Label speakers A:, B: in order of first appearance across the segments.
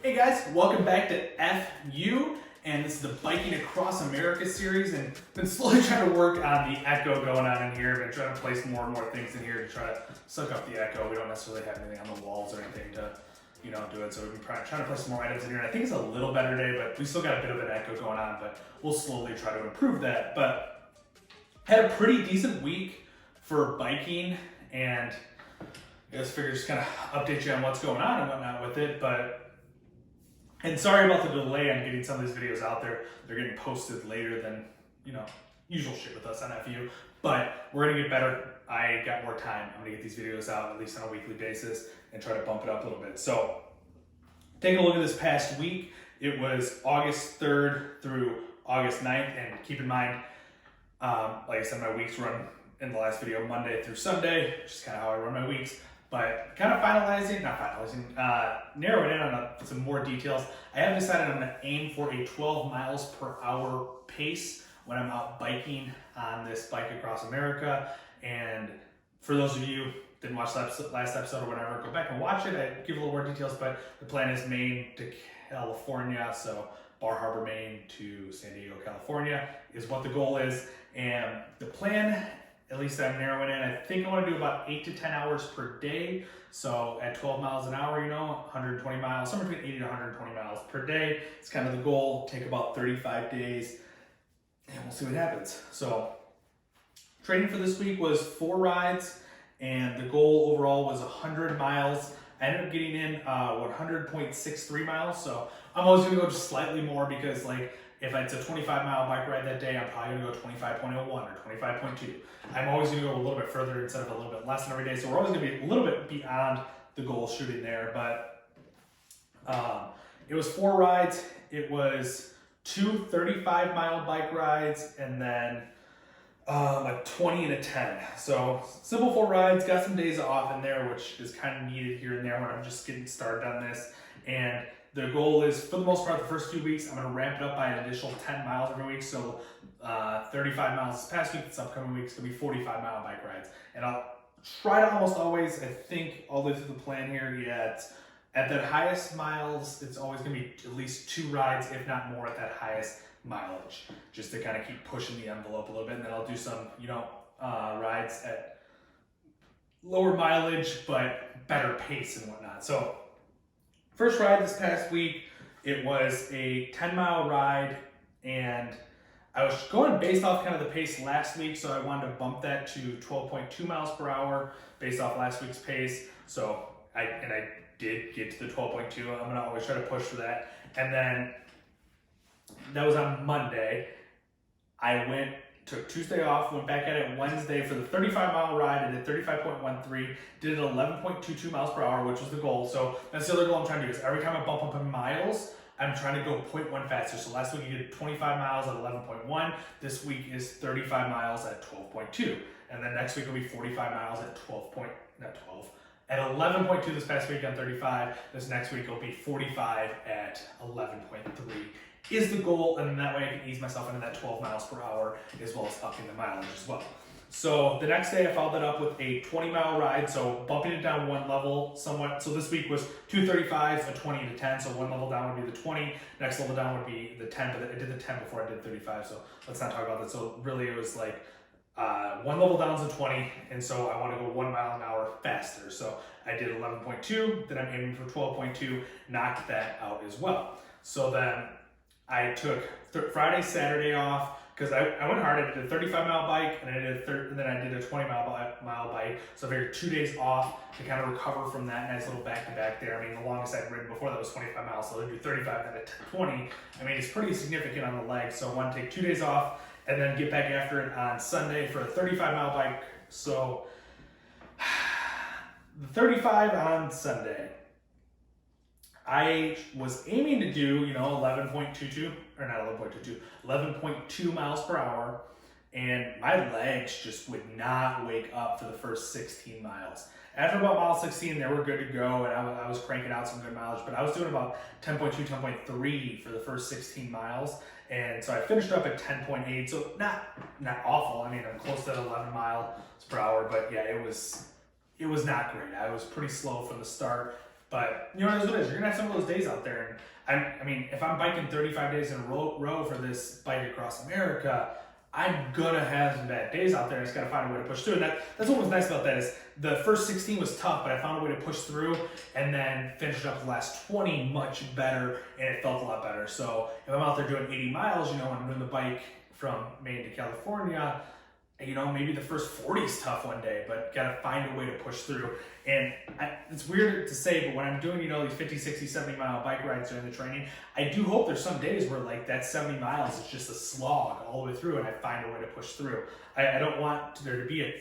A: Hey guys, welcome back to FU, and this is the Biking Across America series, and been slowly trying to work on the echo going on in here. Been trying to place more and more things in here to try to suck up the echo. We don't necessarily have anything on the walls or anything to, do it, so we've been trying to place some more items in here. And I think it's a little better today, but we still got a bit of an echo going on, but we'll slowly try to improve that. But had a pretty decent week for biking, and I just figured just kind of update you on what's going on and whatnot with it, and sorry about the delay on getting some of these videos out there. They're getting posted later than, usual shit with us on FU. But we're gonna get better. I got more time. I'm gonna get these videos out at least on a weekly basis and try to bump it up a little bit. So take a look at this past week. It was August 3rd through August 9th. And keep in mind, like I said, my weeks run in the last video Monday through Sunday, which is kind of how I run my weeks. But kind of narrowing in on some more details. I have decided I'm gonna aim for a 12 miles per hour pace when I'm out biking on this Bike Across America. And for those of you who didn't watch the last episode or whatever, go back and watch it. I give a little more details, but the plan is Maine to California. So Bar Harbor, Maine to San Diego, California is what the goal is. And the plan, at least I'm narrowing in, I think I want to do about 8 to 10 hours per day. So at 12 miles an hour, 120 miles, somewhere between 80 to 120 miles per day. It's kind of the goal. Take about 35 days and we'll see what happens. So training for this week was 4 rides and the goal overall was 100 miles. I ended up getting in 100.63 miles. So I'm always going to go just slightly more because if it's a 25-mile bike ride that day, I'm probably going to go 25.01 or 25.2. I'm always going to go a little bit further instead of a little bit less than every day. So we're always going to be a little bit beyond the goal shooting there. But it was 4 rides. It was 2 35-mile bike rides and then a 20 and a 10. So simple 4 rides, got some days off in there, which is kind of needed here and there when I'm just getting started on this. And the goal is, for the most part, the first 2 weeks, I'm going to ramp it up by an additional 10 miles every week. So 35 miles this past week, this upcoming week is going to be 45-mile bike rides. And I'll try to almost always, I think, all the way through the plan here, at that highest miles, it's always going to be at least 2 rides, if not more, at that highest mileage, just to kind of keep pushing the envelope a little bit. And then I'll do some, rides at lower mileage, but better pace and whatnot. So first ride this past week, it was a 10-mile ride, and I was going based off kind of the pace last week, so I wanted to bump that to 12.2 miles per hour based off last week's pace. So I did get to the 12.2. I'm gonna always try to push for that. And then that was on Monday. I took Tuesday off, went back at it Wednesday for the 35-mile ride. I did 35.13, did it 11.22 miles per hour, which was the goal. So that's the other goal I'm trying to do, is every time I bump up in miles, I'm trying to go 0.1 faster. So last week you did 25 miles at 11.1. This week is 35 miles at 12.2. And then next week will be 45 miles at 11.2 this past week on 35. This next week will be 45 at 11.3 is the goal, and that way I can ease myself into that 12 miles per hour as well as upping the mileage as well. So the next day I followed that up with a 20-mile ride, so bumping it down one level somewhat. So this week was 2 35s, a 20 and a 10, so one level down would be the 20, next level down would be the 10, but I did the 10 before I did 35, so let's not talk about that. So really it was one level down is a 20, and so I want to go 1 mile an hour faster. So I did 11.2, then I'm aiming for 12.2, knocked that out as well. So then I took Friday, Saturday off because I went hard. I did a 35-mile bike and then I did a 20-mile bike. So I figured 2 days off to kind of recover from that nice little back-to-back there. I mean, the longest I'd ridden before that was 25 miles, so I do 35 and then a 20. I mean, it's pretty significant on the legs. So I want to take 2 days off and then get back after it on Sunday for a 35-mile bike. So the 35 on Sunday, I was aiming to do, 11.22, or not 11.22, 11.2 miles per hour, and my legs just would not wake up for the first 16 miles. After about mile 16, they were good to go, and I was cranking out some good mileage, but I was doing about 10.2, 10.3 for the first 16 miles, and so I finished up at 10.8, so not awful. I mean, I'm close to 11 miles per hour, but yeah, it was not great. I was pretty slow from the start. But you know, it is what it is. You're gonna have some of those days out there. And I mean, if I'm biking 35 days in a row for this bike across America, I'm gonna have some bad days out there. I just gotta find a way to push through. And that's what was nice about that is the first 16 was tough, but I found a way to push through and then finished up the last 20 much better, and it felt a lot better. So if I'm out there doing 80 miles, you know, when I'm doing the bike from Maine to California, you know, maybe the first 40 is tough one day, but gotta find a way to push through. And it's weird to say, but when I'm doing, you know, these 50, 60, 70 mile bike rides during the training, I do hope there's some days where like that 70 miles is just a slog all the way through and I find a way to push through. I don't want there to be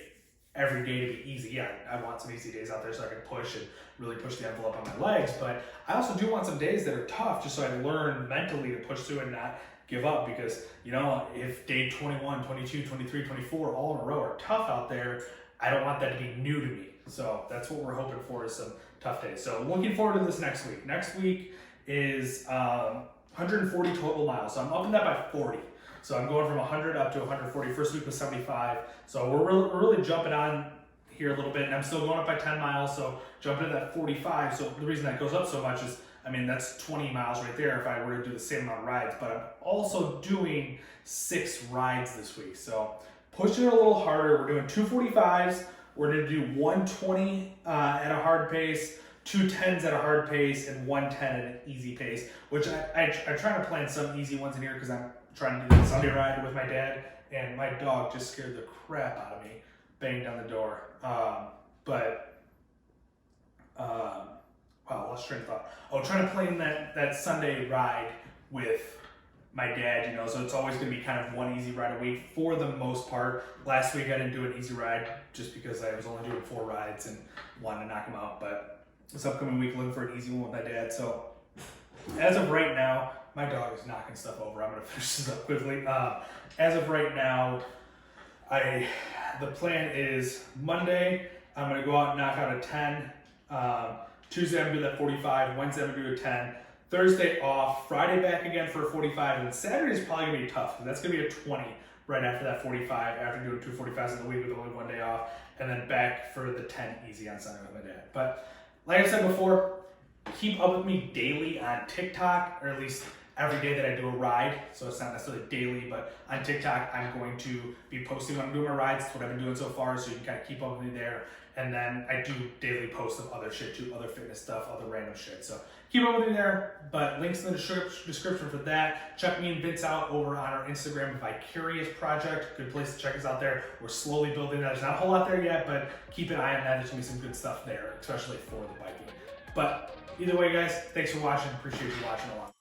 A: every day to be easy. Yeah, I want some easy days out there so I can push and really push the envelope on my legs, but I also do want some days that are tough just so I learn mentally to push through and not give up, because you know, if day 21, 22, 23, 24 all in a row are tough out there, I don't want that to be new to me. So that's what we're hoping for, is some tough days. So looking forward to this next week. Next week is 140 total miles. So I'm upping that by 40. So I'm going from 100 up to 140. First week was 75. So we're really jumping on here a little bit, and I'm still going up by 10 miles. So jumping to that 45. So the reason that goes up so much is, I mean, that's 20 miles right there if I were to do the same amount of rides, but I'm also doing 6 rides this week. So pushing it a little harder. We're doing 245s. We're gonna do 120 at a hard pace, 210s at a hard pace, and 110 at an easy pace, which I try to plan some easy ones in here because I'm trying to do the Sunday ride with my dad, and my dog just scared the crap out of me, banged on the door. Wow, lost train of thought. Oh, trying to plan that Sunday ride with my dad, you know, so it's always going to be kind of one easy ride a week for the most part. Last week I didn't do an easy ride just because I was only doing 4 rides and wanted to knock them out, but this upcoming week looking for an easy one with my dad. So as of right now, my dog is knocking stuff over. I'm going to finish this up quickly. As of right now, the plan is Monday, I'm going to go out and knock out a 10. Tuesday I'm going to do that 45. Wednesday I'm going to do a 10. Thursday off. Friday back again for a 45. And then Saturday is probably going to be tough, because that's going to be a 20 right after that 45, after doing 2 45s in the week with only 1 day off. And then back for the 10 easy on Sunday with my dad. But like I said before, keep up with me daily on TikTok, or at least every day that I do a ride. So it's not necessarily daily, but on TikTok, I'm going to be posting when I'm doing my rides. That's what I've been doing so far, so you can kind of keep up with me there. And then I do daily posts of other shit too, other fitness stuff, other random shit. So keep up with me there, but links in the description for that. Check me and Vince out over on our Instagram, Vicarious Project. Good place to check us out there. We're slowly building that. There's not a whole lot there yet, but keep an eye on that. There's gonna be some good stuff there, especially for the biking. But either way, guys, thanks for watching. Appreciate you watching along.